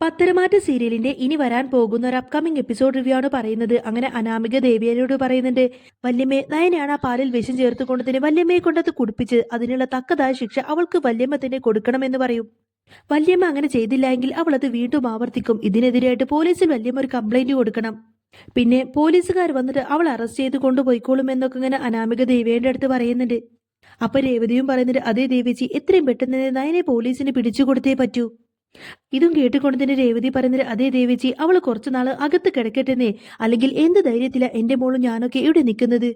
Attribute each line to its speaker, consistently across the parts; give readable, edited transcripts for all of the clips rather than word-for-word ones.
Speaker 1: പത്തരമാറ്റ സീരിയലിന്റെ ഇനി വരാൻ പോകുന്ന ഒരു അപ്കമിംഗ് എപ്പിസോഡ് റിവ്യൂ ആണ് പറയുന്നത്. അങ്ങനെ അനാമിക ദേവിയനോട് പറയുന്നുണ്ട്, വല്യമ്മേ, നയനയാണ് ആ പാലിൽ വിഷം ചേർത്തുകൊണ്ട് തന്നെ വല്യമ്മയെ കൊണ്ടത് കുടിപ്പിച്ച് അതിനുള്ള തക്കതായ ശിക്ഷ അവൾക്ക് വല്യമ്മ തന്നെ കൊടുക്കണമെന്ന് പറയും. വല്യമ്മ അങ്ങനെ ചെയ്തില്ല എങ്കിൽ അവൾ അത് വീണ്ടും ആവർത്തിക്കും. ഇതിനെതിരായിട്ട് പോലീസിൽ വല്യമ്മ ഒരു കംപ്ലൈന്റ് കൊടുക്കണം. പിന്നെ പോലീസുകാർ വന്നിട്ട് അവൾ അറസ്റ്റ് ചെയ്ത് കൊണ്ടുപോയിക്കോളും എന്നൊക്കെ ഇങ്ങനെ അനാമിക ദേവിയുടെ അടുത്ത് പറയുന്നുണ്ട്. അപ്പൊ രേവതിയും പറയുന്നുണ്ട്, അതേ ദേവിജി, എത്രയും പെട്ടെന്ന് തന്നെ നയനെ പോലീസിന് പിടിച്ചു കൊടുത്തേ പറ്റൂ. ഇതും കേട്ടുകൊണ്ട് തന്നെ രേവതി പറയുന്നത്, അതേ ദേവിജി, അവള് കുറച്ചുനാള് അകത്ത് കിടക്കട്ടെന്നേ, അല്ലെങ്കിൽ എന്ത് ധൈര്യത്തില എന്റെ മോളും ഞാനൊക്കെ ഇവിടെ നിൽക്കുന്നത്.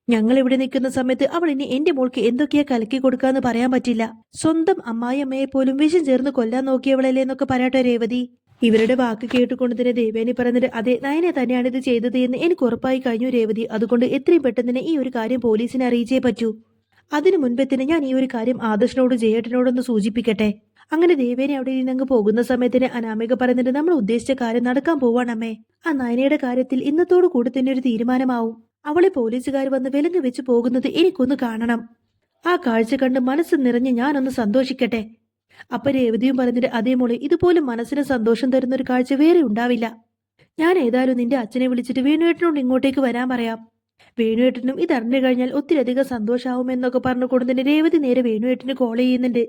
Speaker 1: ഞങ്ങൾ ഇവിടെ നിൽക്കുന്ന സമയത്ത് അവൾ ഇനി എന്റെ മോൾക്ക് എന്തൊക്കെയാ കലക്കി കൊടുക്കാന്ന് പറയാൻ പറ്റില്ല. സ്വന്തം അമ്മായിയമ്മയെ പോലും വിഷം ചേർന്ന് കൊല്ലാൻ നോക്കിയവളല്ലേ എന്നൊക്കെ പറയട്ടെ രേവതി. ഇവരുടെ വാക്ക് കേട്ടുകൊണ്ട് തന്നെ ദേവേനി പറഞ്ഞത്, അതെ, നയനെ തന്നെയാണ് ഇത് ചെയ്തത് എന്ന് എനിക്ക് ഉറപ്പായി കഴിഞ്ഞു രേവതി. അതുകൊണ്ട് എത്രയും പെട്ടെന്ന് തന്നെ ഈ ഒരു കാര്യം പോലീസിനെ അറിയിച്ചേ പറ്റൂ. അതിനു മുൻപേ തന്നെ ഞാൻ ഈ ഒരു കാര്യം ആദർശനോട് ജയേട്ടനോടൊന്ന് സൂചിപ്പിക്കട്ടെ. അങ്ങനെ ദേവേനെ അവിടെ നിന്നങ്ങ് പോകുന്ന സമയത്തിന് അനാമിക പറയുന്നുണ്ട്, നമ്മൾ ഉദ്ദേശിച്ച കാര്യം നടക്കാൻ പോവാണമ്മേ. ആ നയനയുടെ കാര്യത്തിൽ ഇന്നത്തോടു കൂടി തന്നെ ഒരു തീരുമാനമാവും. അവളെ പോലീസുകാർ വന്ന് വിലങ്ങ് വെച്ച് പോകുന്നത് എനിക്കൊന്ന് കാണണം. ആ കാഴ്ച കണ്ട് മനസ്സ് നിറഞ്ഞ് ഞാനൊന്ന് സന്തോഷിക്കട്ടെ. അപ്പൊ രേവതിയും പറഞ്ഞിട്ട്, അതേ മോളെ, ഇതുപോലും മനസ്സിന് സന്തോഷം തരുന്ന ഒരു കാഴ്ച വേറെ ഉണ്ടാവില്ല. ഞാൻ ഏതായാലും നിന്റെ അച്ഛനെ വിളിച്ചിട്ട് വേണുവേട്ടനോട് ഇങ്ങോട്ടേക്ക് വരാൻ പറയാം. വേണുവേട്ടനും ഇത് അറിഞ്ഞു കഴിഞ്ഞാൽ ഒത്തിരി അധികം സന്തോഷാവും എന്നൊക്കെ പറഞ്ഞുകൊണ്ട് തന്നെ രേവതി നേരെ വേണുവേട്ടന് കോൾ ചെയ്യുന്നുണ്ട്.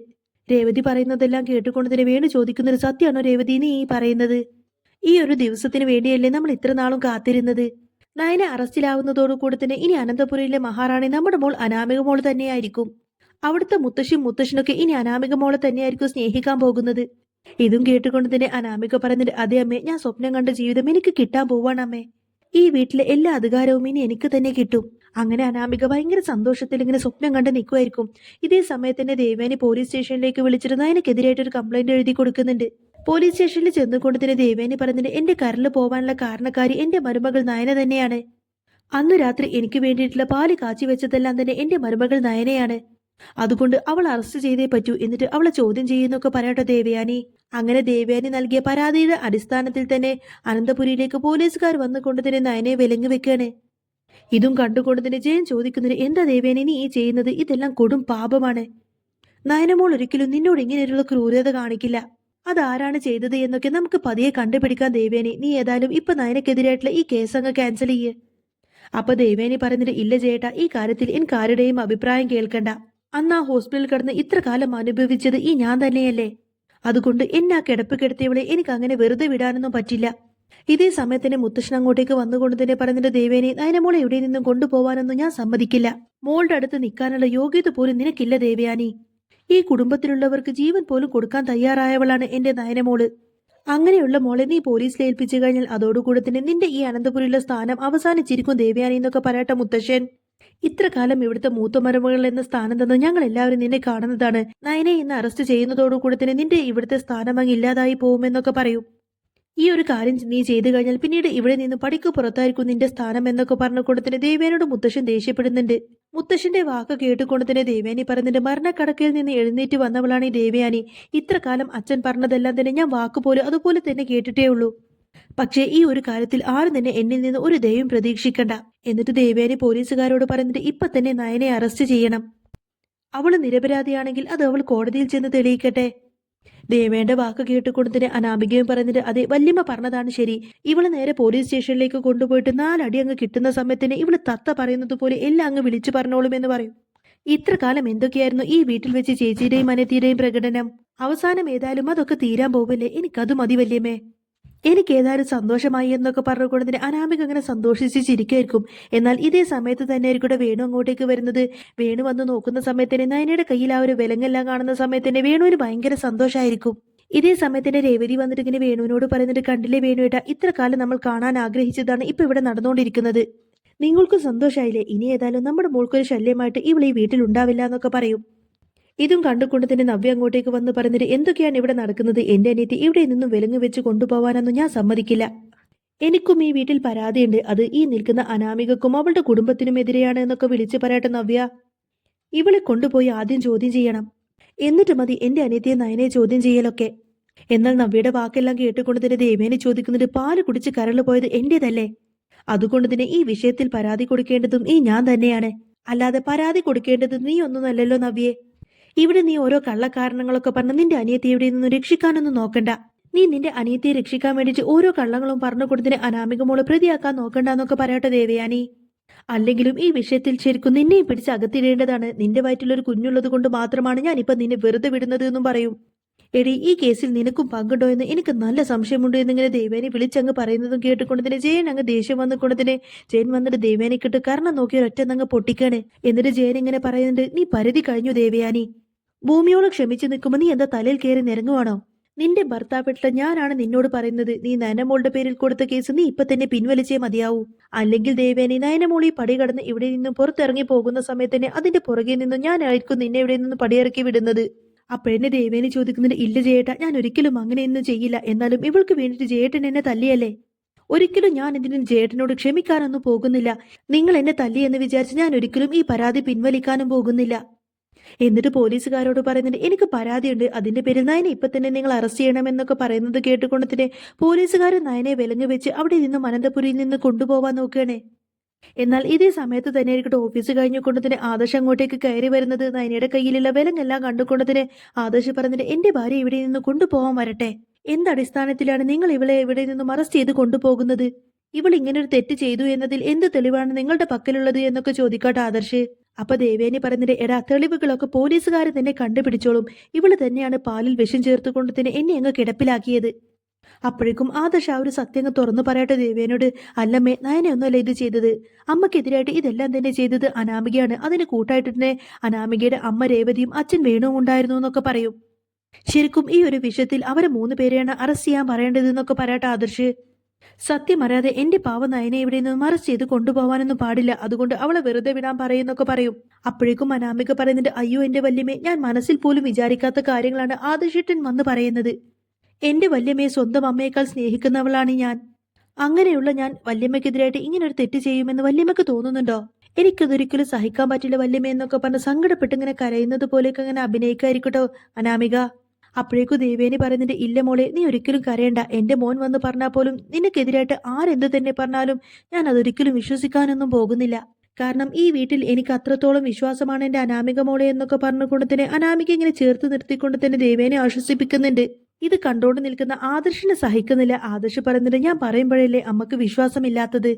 Speaker 1: രേവതി പറയുന്നതെല്ലാം കേട്ടുകൊണ്ട് തന്നെ വേണു ചോദിക്കുന്നത്, സത്യമാണോ രേവതി നീ ഈ പറയുന്നത്? ഈ ഒരു ദിവസത്തിന് വേണ്ടിയല്ലേ നമ്മൾ ഇത്ര നാളും കാത്തിരുന്നത്? നയനെ അറസ്റ്റിലാവുന്നതോടുകൂടി തന്നെ ഇനി അനന്തപുരയിലെ മഹാറാണി നമ്മുടെ മോൾ അനാമിക മോൾ തന്നെയായിരിക്കും. അവിടുത്തെ മുത്തശ്ശിയും മുത്തശ്ശനൊക്കെ ഇനി അനാമിക മോളെ തന്നെയായിരിക്കും സ്നേഹിക്കാൻ പോകുന്നത്. ഇതും കേട്ടുകൊണ്ട് തന്നെ അനാമിക പറഞ്ഞിട്ട്, അതേ അമ്മേ, ഞാൻ സ്വപ്നം കണ്ട ജീവിതം എനിക്ക് കിട്ടാൻ പോവാണ് അമ്മേ. ഈ വീട്ടിലെ എല്ലാ അധികാരവും ഇനി എനിക്ക് തന്നെ കിട്ടും. അങ്ങനെ അനാമിക ഭയങ്കര സന്തോഷത്തിൽ ഇങ്ങനെ സ്വപ്നം കണ്ട് നിൽക്കുമായിരിക്കും. ഇതേ സമയത്ത് തന്നെ ദേവേനി പോലീസ് സ്റ്റേഷനിലേക്ക് വിളിച്ചിരുന്ന അതിനെതിരായിട്ട് ഒരു കംപ്ലൈന്റ് എഴുതി കൊടുക്കുന്നുണ്ട്. പോലീസ് സ്റ്റേഷനിൽ ചെന്നുകൊണ്ട് തന്നെ ദേവേനി പറഞ്ഞിട്ട്, എന്റെ കരല് പോവാനുള്ള കാരണക്കാരി എന്റെ മരുമകൾ നയന തന്നെയാണ്. അന്നു രാത്രി എനിക്ക് വേണ്ടിയിട്ടുള്ള പാല് കാച്ചി വെച്ചതെല്ലാം തന്നെ എന്റെ മരുമകൾ നയനയാണ്. അതുകൊണ്ട് അവൾ അറസ്റ്റ് ചെയ്തേ പറ്റൂ. എന്നിട്ട് അവളെ ചോദ്യം ചെയ്യുന്നൊക്കെ പറയട്ടെ ദേവയാനി. അങ്ങനെ ദേവയാനി നൽകിയ പരാതിയുടെ അടിസ്ഥാനത്തിൽ തന്നെ അനന്തപുരിയിലേക്ക് പോലീസുകാർ വന്നുകൊണ്ട് തന്നെ നയനെ വിലങ്ങ് വെക്കാണ്. ഇതും കണ്ടുകൊണ്ട് തന്നെ ജയൻ ചോദിക്കുന്നത്, എന്താ ദേവയാനി നീ ഈ ചെയ്യുന്നത്? ഇതെല്ലാം കൊടും പാപമാണ്. നയനമോൾ ഒരിക്കലും നിന്നോട് ഇങ്ങനെയുള്ള ക്രൂരത കാണിക്കില്ല. അതാരാണ് ചെയ്തത് എന്നൊക്കെ നമുക്ക് പതിയെ കണ്ടുപിടിക്കാൻ ദേവേനി. നീ ഏതായാലും ഇപ്പൊ നയനക്കെതിരായിട്ടുള്ള ഈ കേസ് അങ്ങ് ക്യാൻസൽ ചെയ്യ്. അപ്പൊ ദേവേനി പറഞ്ഞിട്ട്, ഇല്ല ചേട്ടാ, ഈ കാര്യത്തിൽ എനിക്ക് ആരുടെയും അഭിപ്രായം കേൾക്കണ്ട. അന്ന് ആ ഹോസ്പിറ്റലിൽ കിടന്ന് ഇത്ര കാലം അനുഭവിച്ചത് ഈ ഞാൻ തന്നെയല്ലേ. അതുകൊണ്ട് എന്നെ ആ കിടപ്പ് കിടത്തിയവളെ എനിക്ക് അങ്ങനെ വെറുതെ വിടാനൊന്നും പറ്റില്ല. ഇതേ സമയത്തിന് മുത്തശ്ശൻ അങ്ങോട്ടേക്ക് വന്നുകൊണ്ട് തന്നെ പറഞ്ഞിട്ട്, ദേവേനി, നയനമോളെ എവിടെ നിന്നും കൊണ്ടുപോവാനൊന്നും ഞാൻ സമ്മതിക്കില്ല. മോളുടെ അടുത്ത് നിൽക്കാനുള്ള യോഗ്യത പോലും നിനക്കില്ല ദേവയാനി. ഈ കുടുംബത്തിലുള്ളവർക്ക് ജീവൻ പോലും കൊടുക്കാൻ തയ്യാറായവളാണ് എന്റെ നയനമോള്. അങ്ങനെയുള്ള മോളെ നീ പോലീസിൽ ഏൽപ്പിച്ചു കഴിഞ്ഞാൽ അതോടുകൂടെ തന്നെ നിന്റെ ഈ അനന്തപുരിയിലെ സ്ഥാനം അവസാനിച്ചിരിക്കും ദേവയാനി എന്നൊക്കെ പറയട്ടെ മുത്തശ്ശൻ. ഇത്ര കാലം ഇവിടുത്തെ മൂത്ത മരുമകൾ എന്ന സ്ഥാനം തന്ന് ഞങ്ങൾ എല്ലാവരും നിന്നെ കാണുന്നതാണ്. നയനെ ഇന്ന് അറസ്റ്റ് ചെയ്യുന്നതോടുകൂടെ തന്നെ നിന്റെ ഇവിടുത്തെ സ്ഥാനം അങ്ങ് ഇല്ലാതായി പോകുമെന്നൊക്കെ പറയും. ഈ ഒരു കാര്യം നീ ചെയ്തു കഴിഞ്ഞാൽ പിന്നീട് ഇവിടെ നിന്ന് പടിക്ക് പുറത്തായിരിക്കും നിന്റെ സ്ഥാനം എന്നൊക്കെ പറഞ്ഞുകൊണ്ട് തന്നെ ദേവേനോട് മുത്തശ്ശൻ ദേഷ്യപ്പെടുന്നുണ്ട്. മുത്തശ്ശന്റെ വാക്ക് കേട്ടുകൊണ്ട് തന്നെ ദേവേനി പറയുന്നുണ്ട്, മരണക്കടക്കയിൽ നിന്ന് എഴുന്നേറ്റ് വന്നവളാണ് ഈ ദേവയാനി. ഇത്ര കാലം അച്ഛൻ പറഞ്ഞതെല്ലാം തന്നെ ഞാൻ വാക്കുപോലും അതുപോലെ തന്നെ കേട്ടിട്ടേ ഉള്ളൂ. പക്ഷേ ഈ ഒരു കാര്യത്തിൽ ആരും തന്നെ എന്നിൽ നിന്ന് ഒരു ദയവും പ്രതീക്ഷിക്കണ്ട. എന്നിട്ട് ദേവയാനി പോലീസുകാരോട് പറയുന്നത്, ഇപ്പൊ തന്നെ നയനെ അറസ്റ്റ് ചെയ്യണം. അവള് നിരപരാധിയാണെങ്കിൽ അത് അവൾ കോടതിയിൽ ചെന്ന് തെളിയിക്കട്ടെ. ദേവേന്റെ വാക്ക് കേട്ടുകൊണ്ട് തന്നെ അനാമികയും പറഞ്ഞിട്ട്, അതെ, വല്യമ്മ പറഞ്ഞതാണ് ശരി. ഇവള് നേരെ പോലീസ് സ്റ്റേഷനിലേക്ക് കൊണ്ടുപോയിട്ട് 4 അടി അങ്ങ് കിട്ടുന്ന സമയത്തിന് ഇവള് തത്ത പറയുന്നത് പോലെ എല്ലാം അങ്ങ് വിളിച്ചു പറഞ്ഞോളും എന്ന് പറയും. ഇത്ര കാലം എന്തൊക്കെയായിരുന്നു ഈ വീട്ടിൽ വെച്ച് ചേച്ചിയുടെയും അനിയത്തിയുടെയും പ്രകടനം. അവസാനം ഏതായാലും അതൊക്കെ തീരാൻ പോവല്ലേ. എനിക്കത് മതി വല്യമ്മേ. എനിക്ക് ഏതായാലും സന്തോഷമായി എന്നൊക്കെ പറഞ്ഞുകൊണ്ട് തന്നെ അനാമിക അങ്ങനെ സന്തോഷിച്ച് ചിരിക്കായിരിക്കും. എന്നാൽ ഇതേ സമയത്ത് തന്നെ ആയിരിക്കും വേണു അങ്ങോട്ടേക്ക് വരുന്നത്. വേണു വന്ന് നോക്കുന്ന സമയത്ത് തന്നെ നയനയുടെ കയ്യിൽ ആ ഒരു വിലങ്ങെല്ലാം കാണുന്ന സമയത്ത് തന്നെ വേണുവിന് ഭയങ്കര സന്തോഷമായിരിക്കും. ഇതേ സമയത്ത് തന്നെ രേവതി വന്നിട്ട് ഇങ്ങനെ വേണുവിനോട് പറയുന്നുണ്ട്, കണ്ടില്ലേ വേണുവേട്ട, ഇത്ര കാലം നമ്മൾ കാണാൻ ആഗ്രഹിച്ചതാണ് ഇപ്പൊ ഇവിടെ നടന്നുകൊണ്ടിരിക്കുന്നത്. നിങ്ങൾക്ക് സന്തോഷമായില്ലേ? ഇനി ഏതായാലും നമ്മുടെ മോൾക്കൊരു ശല്യമായിട്ട് ഇവൾ ഈ വീട്ടിൽ ഉണ്ടാവില്ല എന്നൊക്കെ പറയും. ഇതും കണ്ടുകൊണ്ട് തന്നെ നവ്യ അങ്ങോട്ടേക്ക് വന്ന് പറഞ്ഞിട്ട്, എന്തൊക്കെയാണ് ഇവിടെ നടക്കുന്നത്? എന്റെ അനിയത്തി ഇവിടെ നിന്നും വിലങ്ങ് വെച്ച് കൊണ്ടുപോകാനൊന്നും ഞാൻ സമ്മതിക്കില്ല. എനിക്കും ഈ വീട്ടിൽ പരാതിയുണ്ട്. അത് ഈ നിൽക്കുന്ന അനാമികക്കും അവളുടെ കുടുംബത്തിനും എതിരെയാണ് എന്നൊക്കെ വിളിച്ചു പറയട്ടെ നവ്യ. ഇവളെ കൊണ്ടുപോയി ആദ്യം ചോദ്യം ചെയ്യണം. എന്നിട്ട് മതി എന്റെ അനിയത്തിയെ നയനെ ചോദ്യം ചെയ്യലൊക്കെ. എന്നാൽ നവ്യയുടെ വാക്കെല്ലാം കേട്ടുകൊണ്ട് തന്നെ ദേവേനെ ചോദിക്കുന്നത്, പാല് കുടിച്ച് കരള് പോയത് എന്റേതല്ലേ? അതുകൊണ്ട് തന്നെ ഈ വിഷയത്തിൽ പരാതി കൊടുക്കേണ്ടതും ഈ ഞാൻ തന്നെയാണ്. അല്ലാതെ പരാതി കൊടുക്കേണ്ടത് നീ ഒന്നുമല്ലല്ലോ നവ്യേ. ഇവിടെ നീ ഓരോ കള്ളക്കാരണങ്ങളൊക്കെ പറഞ്ഞ് നിന്റെ അനിയത്തിയെ ഇവിടെ നിന്ന് രക്ഷിക്കാനൊന്നും നോക്കണ്ട. നീ നിന്റെ അനിയത്തിയെ രക്ഷിക്കാൻ വേണ്ടിയിട്ട് ഓരോ കള്ളങ്ങളും പറഞ്ഞു കൊടുത്തിന് അനാമിക മോളെ പ്രതിയാക്കാൻ നോക്കണ്ടെന്നൊക്കെ പറയട്ടെ ദേവയാനി. അല്ലെങ്കിലും ഈ വിഷയത്തിൽ ശരിക്കും നിന്നെയും പിടിച്ച് അകത്തിടേണ്ടതാണ്. നിന്റെ വയറ്റിലൊരു കുഞ്ഞുള്ളത് കൊണ്ട് മാത്രമാണ് ഞാനിപ്പോ നിന്നെ വെറുതെ വിടുന്നത് എന്നും പറയും. എടി, ഈ കേസിൽ നിനക്കും പങ്കുണ്ടോ എന്ന് എനിക്ക് നല്ല സംശയമുണ്ട് എന്നിങ്ങനെ ദേവേനെ വിളിച്ചങ്ങ് പറയുന്നതും കേട്ടുകൊണ്ട് തന്നെ ജയൻ അങ്ങ് ദേഷ്യം വന്നുകൊണ്ട് തന്നെ ജയൻ വന്നിട്ട് ദേവേനെക്കിട്ട് കാരണം നോക്കി ഒറ്റന്നങ്ങ് പൊട്ടിക്കാണ്. എന്നിട്ട് ജയൻ ഇങ്ങനെ പറയുന്നുണ്ട്, നീ പരിധി കഴിഞ്ഞു ദേവയാനി. ഭൂമിയോളം ക്ഷമിച്ചു നിൽക്കുമ്പോൾ നീ എന്താ തലയിൽ കയറി നിരങ്ങുവാണോ? നിന്റെ ഭർത്താവിട്ട ഞാനാണ് നിന്നോട് പറയുന്നത്, നീ നയനമോളുടെ പേരിൽ കൊടുത്ത കേസ് നീ ഇപ്പൊ തന്നെ പിൻവലിച്ചേ മതിയാവൂ. അല്ലെങ്കിൽ ദേവേനി നയനമോൾ ഈ പടി കടന്ന് ഇവിടെ നിന്നും പുറത്തിറങ്ങി പോകുന്ന സമയത്ത് തന്നെ അതിന്റെ പുറകെ നിന്നും ഞാനായിരിക്കും നിന്നെ ഇവിടെ നിന്ന് പടിയിറക്കി വിടുന്നത്. അപ്പോഴെന്നെ ദേവേനി ചോദിക്കുന്നുണ്ട്, ഇല്ല ജയേട്ട, ഞാൻ ഒരിക്കലും അങ്ങനെയൊന്നും ചെയ്യില്ല. എന്നാലും ഇവൾക്ക് വേണ്ടിയിട്ട് ജയേട്ടൻ എന്നെ തല്ലിയല്ലേ? ഒരിക്കലും ഞാൻ ഇതിന് ജയേട്ടനോട് ക്ഷമിക്കാനൊന്നും പോകുന്നില്ല. നിങ്ങൾ എന്നെ തല്ലിയെന്ന് വിചാരിച്ച് ഞാൻ ഒരിക്കലും ഈ പരാതി പിൻവലിക്കാനും പോകുന്നില്ല. എന്നിട്ട് പോലീസുകാരോട് പറയുന്നുണ്ട്, എനിക്ക് പരാതിയുണ്ട്, അതിന്റെ പേരിൽ നയനെ ഇപ്പൊ തന്നെ നിങ്ങൾ അറസ്റ്റ് ചെയ്യണമെന്നൊക്കെ പറയുന്നത് കേട്ടുകൊണ്ട് തന്നെ പോലീസുകാരൻ നയനെ വിലങ്ങ് വെച്ച് അവിടെ നിന്നും അനന്തപുരിയിൽ നിന്ന് കൊണ്ടുപോവാൻ നോക്കുകയാണേ. എന്നാൽ ഇതേ സമയത്ത് തന്നെ ആയിരിക്കട്ടെ ഓഫീസ് കഴിഞ്ഞുകൊണ്ട് തന്നെ ആദർശ് അങ്ങോട്ടേക്ക് കയറി വരുന്നത്. നയനയുടെ കയ്യിലുള്ള വിലങ്ങെല്ലാം കണ്ടുകൊണ്ട് തന്നെ ആദർശ് പറഞ്ഞിട്ട്, എന്റെ ഭാര്യ ഇവിടെ നിന്ന് കൊണ്ടുപോകാൻ വരട്ടെ. എന്തടിസ്ഥാനത്തിലാണ് നിങ്ങൾ ഇവളെ ഇവിടെ നിന്നും അറസ്റ്റ് ചെയ്ത് കൊണ്ടുപോകുന്നത്? ഇവൾ ഇങ്ങനൊരു തെറ്റ് ചെയ്തു എന്നതിൽ എന്ത് തെളിവാണ് നിങ്ങളുടെ പക്കലുള്ളത് എന്നൊക്കെ ചോദിക്കാട്ടെ ആദർശ്. അപ്പൊ ദേവേനി പറഞ്ഞിട്ട്, എടാ, തെളിവുകളൊക്കെ പോലീസുകാരെ തന്നെ കണ്ടുപിടിച്ചോളും. ഇവള് തന്നെയാണ് പാലിൽ വിഷം ചേർത്തുകൊണ്ട് തന്നെ എന്നെ അങ്ങ് കിടപ്പിലാക്കിയത്. അപ്പോഴേക്കും ആദർശ് ആ ഒരു സത്യങ്ങൾ തുറന്നു പറയട്ടെ ദേവേനോട്, അല്ലമ്മേ, നയനയൊന്നുമല്ല ഇത് ചെയ്തത്. അമ്മക്കെതിരായിട്ട് ഇതെല്ലാം തന്നെ ചെയ്തത് അനാമികയാണ്. അതിന് കൂട്ടായിട്ട് തന്നെ അനാമികയുടെ അമ്മ രേവതിയും അച്ഛൻ വേണുവും ഉണ്ടായിരുന്നു എന്നൊക്കെ പറയും. ശരിക്കും ഈ ഒരു വിഷയത്തിൽ അവരെ 3 പേരെയാണ് അറസ്റ്റ് ചെയ്യാൻ പറയേണ്ടതെന്നൊക്കെ പറയട്ടെ ആദർശ്. സത്യം അറിയാതെ എന്റെ പാവ നയനെ ഇവിടെ നിന്ന് അറസ്റ്റ് ചെയ്ത് കൊണ്ടുപോകാനൊന്നും പാടില്ല. അതുകൊണ്ട് അവളെ വെറുതെ വിടാൻ പറയുന്നൊക്കെ പറയും. അപ്പോഴേക്കും അനാമിക പറയുന്നുണ്ട്, അയ്യോ എന്റെ വല്യമ്മേ, ഞാൻ മനസ്സിൽ പോലും വിചാരിക്കാത്ത കാര്യങ്ങളാണ് ആദർശേട്ടൻ വന്ന് പറയുന്നത്. എന്റെ വല്യമ്മയെ സ്വന്തം അമ്മയേക്കാൾ സ്നേഹിക്കുന്നവളാണ് ഞാൻ. അങ്ങനെയുള്ള ഞാൻ വല്യമ്മയ്ക്കെതിരായിട്ട് ഇങ്ങനൊരു തെറ്റ് ചെയ്യുമെന്ന് വല്യമ്മക്ക് തോന്നുന്നുണ്ടോ? എനിക്കതൊരിക്കലും സഹിക്കാൻ പറ്റില്ല വല്യമ്മ എന്നൊക്കെ പറഞ്ഞ് സങ്കടപ്പെട്ട് ഇങ്ങനെ കരയുന്നത് പോലെയൊക്കെ അങ്ങനെ അഭിനയിക്കായിരിക്കട്ടോ അനാമിക. അപ്പോഴേക്കും ദേവേനി പറയുന്നുണ്ട്, ഇല്ല മോളെ, നീ ഒരിക്കലും കരയണ്ട. എന്റെ മോൻ വന്ന് പറഞ്ഞാൽ പോലും നിനക്കെതിരായിട്ട് ആരെന്ത് തന്നെ പറഞ്ഞാലും ഞാൻ അതൊരിക്കലും വിശ്വസിക്കാനൊന്നും പോകുന്നില്ല. കാരണം ഈ വീട്ടിൽ എനിക്ക് അത്രത്തോളം വിശ്വാസമാണ് എന്റെ അനാമിക മോളെ എന്നൊക്കെ പറഞ്ഞുകൊണ്ട് തന്നെ അനാമിക ഇങ്ങനെ ചേർത്ത് നിർത്തിക്കൊണ്ട് തന്നെ ദേവേനെ ആശ്വസിപ്പിക്കുന്നുണ്ട്. ഇത് കണ്ടോണ്ട് നിൽക്കുന്ന ആദർശിനെ സഹിക്കുന്നില്ല. ആദർശ് പറയുന്നുണ്ട്, ഞാൻ പറയുമ്പോഴല്ലേ അമ്മക്ക് വിശ്വാസമില്ലാത്തത്?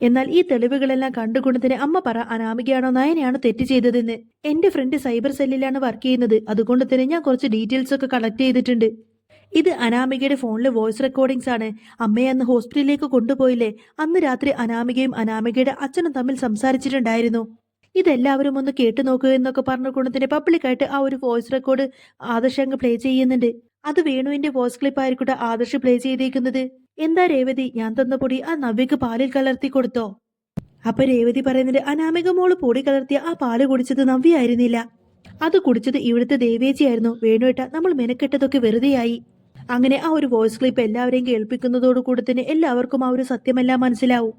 Speaker 1: എന്നാൽ ഈ തെളിവുകളെല്ലാം കണ്ടുകൊണ്ട് തന്നെ അമ്മ പറ, അനാമികയാണോ നയനെയാണോ തെറ്റ് ചെയ്തതെന്ന്? എന്റെ ഫ്രണ്ട് സൈബർ സെല്ലിലാണ് വർക്ക് ചെയ്യുന്നത്. അതുകൊണ്ട് തന്നെ ഞാൻ കുറച്ച് ഡീറ്റെയിൽസ് ഒക്കെ കളക്ട് ചെയ്തിട്ടുണ്ട്. ഇത് അനാമികയുടെ ഫോണിലെ വോയിസ് റെക്കോർഡിംഗ്സ് ആണ്. അമ്മയെ അന്ന് ഹോസ്പിറ്റലിലേക്ക് കൊണ്ടുപോയില്ലേ, അന്ന് രാത്രി അനാമികയും അനാമികയുടെ അച്ഛനും തമ്മിൽ സംസാരിച്ചിട്ടുണ്ടായിരുന്നു. ഇതെല്ലാവരും ഒന്ന് കേട്ടു നോക്കുക എന്നൊക്കെ പറഞ്ഞുകൊണ്ട് തന്നെ പബ്ലിക്കായിട്ട് ആ ഒരു വോയിസ് റെക്കോർഡ് ആദർശ് അങ്ങ് പ്ലേ ചെയ്യുന്നുണ്ട്. അത് വേണുവിന്റെ വോയിസ് ക്ലിപ്പ് ആയിരിക്കട്ടെ ആദർശ് പ്ലേ ചെയ്തേക്കുന്നത്. എന്താ രേവതി, ഞാൻ തന്ന പൊടി ആ നവ്യക്ക് പാലിൽ കലർത്തി കൊടുത്തോ? അപ്പൊ രേവതി പറയുന്നത്, അനാമിക മോള് പൊടി കലർത്തിയ ആ പാല് കുടിച്ചത് നവ്യായിരുന്നില്ല, അത് കുടിച്ചത് ഇവിടുത്തെ ദേവേച്ചിയായിരുന്നു. വേണുവേട്ട, നമ്മൾ മെനക്കെട്ടതൊക്കെ വെറുതെയായി. അങ്ങനെ ആ ഒരു വോയിസ് ക്ലിപ്പ് എല്ലാവരെയും കേൾപ്പിക്കുന്നതോടുകൂടി തന്നെ എല്ലാവർക്കും ആ ഒരു സത്യമെല്ലാം മനസ്സിലാവും.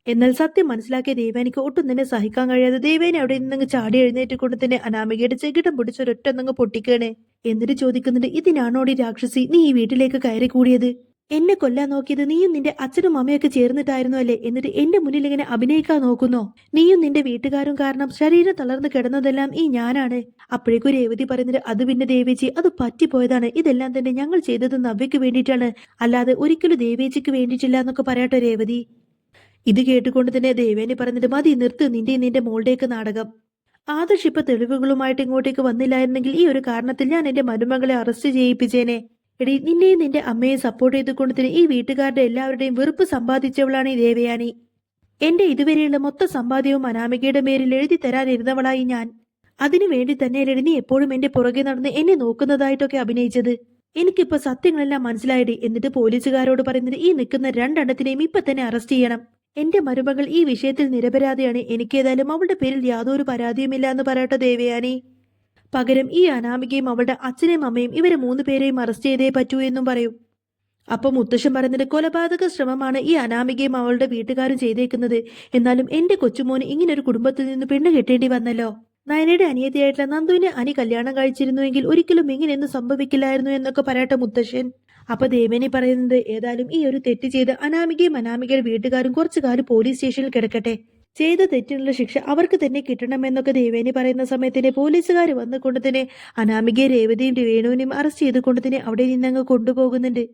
Speaker 1: എന്നാൽ സത്യം മനസ്സിലാക്കിയ ദേവേനിക്ക് ഒട്ടും തന്നെ സഹിക്കാൻ കഴിയാതെ ദേവേനെ അവിടെ നിന്നങ്ങ് ചാടി എഴുന്നേറ്റ് കൊണ്ട് തന്നെ അനാമികയുടെ ചെകിടം പിടിച്ചൊരൊറ്റ നങ്ങ് പൊട്ടിക്കണേ. എന്നിട്ട് ചോദിക്കുന്നുണ്ട്, ഇതിനാണോടി രാക്ഷസി നീ ഈ വീട്ടിലേക്ക് കയറി കൂടിയത്? എന്നെ കൊല്ലാൻ നോക്കിയത് നീയും നിന്റെ അച്ഛനും അമ്മയൊക്കെ ചേർന്നിട്ടായിരുന്നു അല്ലേ? എന്നിട്ട് എന്റെ മുന്നിൽ ഇങ്ങനെ അഭിനയിക്കാൻ നോക്കുന്നോ? നീയും നിന്റെ വീട്ടുകാരും കാരണം ശരീരം തളർന്നു കിടന്നതെല്ലാം ഈ ഞാനാണ്. അപ്പോഴേക്കും രേവതി പറയുന്നത്, അത് പിന്നെ ദേവേച്ചി, അത് പറ്റിപ്പോയതാണ്. ഇതെല്ലാം തന്നെ ഞങ്ങൾ ചെയ്തത് നവ്യക്ക് വേണ്ടിയിട്ടാണ്, അല്ലാതെ ഒരിക്കലും ദേവേച്ചിക്ക് വേണ്ടിയിട്ടില്ല എന്നൊക്കെ പറയട്ടെ രേവതി. ഇത് കേട്ടുകൊണ്ട് തന്നെ ദേവേനി പറഞ്ഞിട്ട്, മതി നിർത്ത് നിന്റെ മോളുടെയൊക്കെ നാടകം. ആദർശ് ഇപ്പൊ തെളിവുകളുമായിട്ട് ഇങ്ങോട്ടേക്ക് വന്നില്ലായിരുന്നെങ്കിൽ ഈ ഒരു കാരണത്തിൽ ഞാൻ എന്റെ മരുമകളെ അറസ്റ്റ് ചെയ്യിപ്പിച്ചേനെ. എടി, നിന്നെയും നിന്റെ അമ്മയെ സപ്പോർട്ട് ചെയ്തുകൊണ്ട് തന്നെ ഈ വീട്ടുകാരുടെ എല്ലാവരുടെയും വെറുപ്പ് സമ്പാദിച്ചവളാണ് ഈ ദേവയാനി. എന്റെ ഇതുവരെയുള്ള മൊത്ത സമ്പാദ്യവും അനാമികയുടെ മേലിൽ എഴുതി തരാനിരുന്നവളായി ഞാൻ. അതിനു വേണ്ടി തന്നെയല്ലേ നീ എപ്പോഴും എന്റെ പുറകെ നടന്ന് എന്നെ നോക്കുന്നതായിട്ടൊക്കെ അഭിനയിച്ചത്? എനിക്കിപ്പോ സത്യങ്ങളെല്ലാം മനസ്സിലായടി. എന്നിട്ട് പോലീസുകാരോട് പറയുന്നത്, ഈ നിൽക്കുന്ന രണ്ടെണ്ണത്തിനെയും ഇപ്പൊ തന്നെ അറസ്റ്റ് ചെയ്യണം. എന്റെ മരുമകൾ ഈ വിഷയത്തിൽ നിരപരാധിയാണ്. എനിക്കേതായാലും അവളുടെ പേരിൽ യാതൊരു പരാതിയുമില്ല എന്ന് പറയട്ടെ ദേവയാനി. പകരം ഈ അനാമികയും അവളുടെ അച്ഛനെയും അമ്മയും ഇവരെ 3 പേരെയും അറസ്റ്റ് ചെയ്തേ പറ്റൂ എന്നും പറയും. അപ്പൊ മുത്തശ്ശൻ പറയുന്നത്, കൊലപാതക ശ്രമമാണ് ഈ അനാമികയും അവളുടെ വീട്ടുകാരും ചെയ്തേക്കുന്നത്. എന്നാലും എന്റെ കൊച്ചുമോന് ഇങ്ങനൊരു കുടുംബത്തിൽ നിന്ന് പെണ്ണ് കെട്ടേണ്ടി വന്നല്ലോ. നയനയുടെ അനിയത്തിയായിട്ടുള്ള നന്ദുവിനെ അനി കല്യാണം കഴിച്ചിരുന്നുവെങ്കിൽ ഒരിക്കലും ഇങ്ങനെയൊന്നും സംഭവിക്കില്ലായിരുന്നു എന്നൊക്കെ പറയട്ടെ മുത്തശ്ശൻ. അപ്പൊ ദേവേനി പറയുന്നത്, ഏതായാലും ഈ ഒരു തെറ്റ് ചെയ്ത് അനാമികയും അനാമികയുടെ വീട്ടുകാരും കുറച്ചു കാലം പോലീസ് സ്റ്റേഷനിൽ കിടക്കട്ടെ. ചെയ്ത തെറ്റിനുള്ള ശിക്ഷ അവർക്ക് തന്നെ കിട്ടണമെന്നൊക്കെ ദേവേനി പറയുന്ന സമയത്തിന് പോലീസുകാർ വന്നുകൊണ്ട് തന്നെ അനാമികയെ രേവതിയും വേണുവിനെയും അറസ്റ്റ് ചെയ്തുകൊണ്ട് തന്നെ അവിടെ നിന്നങ്ങ് കൊണ്ടുപോകുന്നുണ്ട്.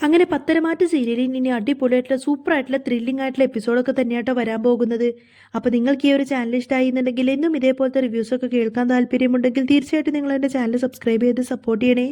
Speaker 1: അങ്ങനെ പത്തരമാറ്റ് സീരിയലിൽ ഇനി അടിപൊളിയായിട്ടുള്ള സൂപ്പറായിട്ടുള്ള ത്രില്ലിംഗ് ആയിട്ടുള്ള എപ്പിസോഡൊക്കെ തന്നെയാട്ടോ വരാൻ പോകുന്നത്. അപ്പോൾ നിങ്ങൾക്ക് ഈ ഒരു ചാനൽ ഇഷ്ടമായി എന്നുണ്ടെങ്കിൽ എന്നും ഇതേപോലത്തെ റിവ്യൂസൊക്കെ കേൾക്കാൻ താല്പര്യമുണ്ടെങ്കിൽ തീർച്ചയായിട്ടും നിങ്ങൾ എൻ്റെ ചാനൽ സബ്സ്ക്രൈബ് ചെയ്ത് സപ്പോർട്ട് ചെയ്യണേ.